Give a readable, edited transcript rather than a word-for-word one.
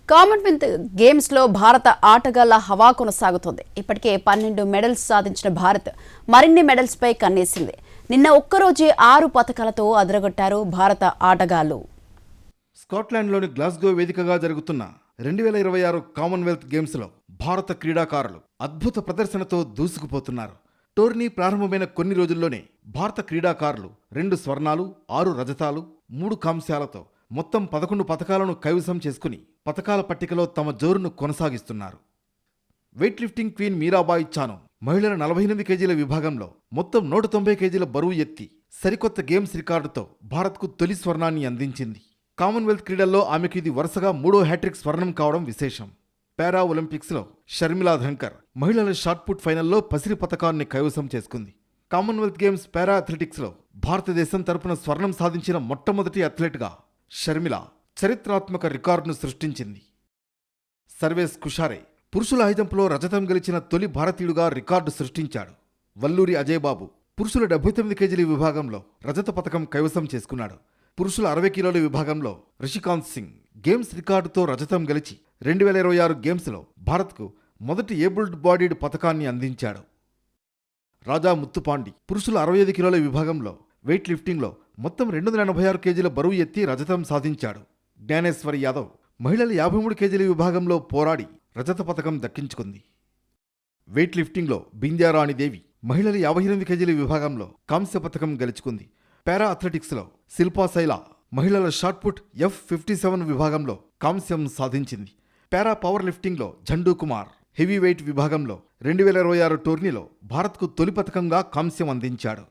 Commonwealth గేమ్స్లో భారత ఆటగాళ్ల హవా కొనసాగుతోంది. ఇప్పటికే 12 మెడల్స్ సాధించిన భారత్ మరిన్ని మెడల్స్పై కన్నేసింది. నిన్న ఒక్కరోజే 6 పతకాలతో అదరగొట్టారు భారత ఆటగాళ్లు. స్కాట్లాండ్లోని గ్లాస్గో వేదికగా జరుగుతున్న 2026 కామన్వెల్త్ గేమ్స్లో భారత క్రీడాకారులు అద్భుత ప్రదర్శనతో దూసుకుపోతున్నారు. టోర్నీ ప్రారంభమైన కొన్ని రోజుల్లోనే భారత క్రీడాకారులు 2 స్వర్ణాలు, 6 రజతాలు, 3 కాంస్యాలతో మొత్తం 11 పతకాలను కైవసం చేసుకుని పతకాల పట్టికలో తమ జోరును కొనసాగిస్తున్నారు. Weightlifting queen Mirabai Chanu మహిళల 48 కేజీల విభాగంలో మొత్తం 190 కేజీల బరువు ఎత్తి సరికొత్త గేమ్స్ రికార్డుతో భారత్కు తొలి స్వర్ణాన్ని అందించింది. కామన్వెల్త్ క్రీడల్లో ఆమెకు ఇది వరుసగా 3వ హ్యాట్రిక్ స్వర్ణం కావడం విశేషం. పారా ఒలింపిక్స్లో షర్మిలా ధన్కర్ మహిళల షాట్పుట్ ఫైనల్లో పసిరి పతకాన్ని కైవసం చేసుకుంది. కామన్వెల్త్ గేమ్స్ పారా అథ్లెటిక్స్లో భారతదేశం తరపున స్వర్ణం సాధించిన మొట్టమొదటి అథ్లెట్గా షర్మిల చరిత్రాత్మక రికార్డును సృష్టించింది. సర్వేస్ కుషారే పురుషుల హైజంప్లో రజతం గెలిచిన తొలి భారతీయుడుగా రికార్డు సృష్టించాడు. వల్లూరి అజయ్ బాబు పురుషుల 79 కేజీల విభాగంలో రజత పతకం కైవసం చేసుకున్నాడు. పురుషుల 60 కిలోల విభాగంలో రిషికాంత్ సింగ్ గేమ్స్ రికార్డుతో రజతం గెలిచి 2026 గేమ్స్లో భారత్కు మొదటి ఏబుల్డ్ బాడీడ్ పతకాన్ని అందించాడు. రాజా ముత్తుపాండి పురుషుల 65 కిలోల విభాగంలో వెయిట్ లిఫ్టింగ్లో మొత్తం 286 కేజీల బరువు ఎత్తి రజతం సాధించాడు. జ్ఞానేశ్వరి యాదవ్ మహిళల 53 కేజీల విభాగంలో పోరాడి రజత పతకం దక్కించుకుంది. వెయిట్ లిఫ్టింగ్లో బింద్యారాణిదేవి మహిళల 58 కేజీల విభాగంలో కాంస్య పతకం గెలుచుకుంది. పారా అథ్లెటిక్స్లో శిల్పా శైలా మహిళల షాట్పుట్ F57 విభాగంలో కాంస్యం సాధించింది. పారా పవర్ లిఫ్టింగ్లో ఝండూ కుమార్ హెవీ వెయిట్ విభాగంలో 2026 టోర్నీలో భారత్కు తొలి పతకంగా కాంస్యం అందించాడు.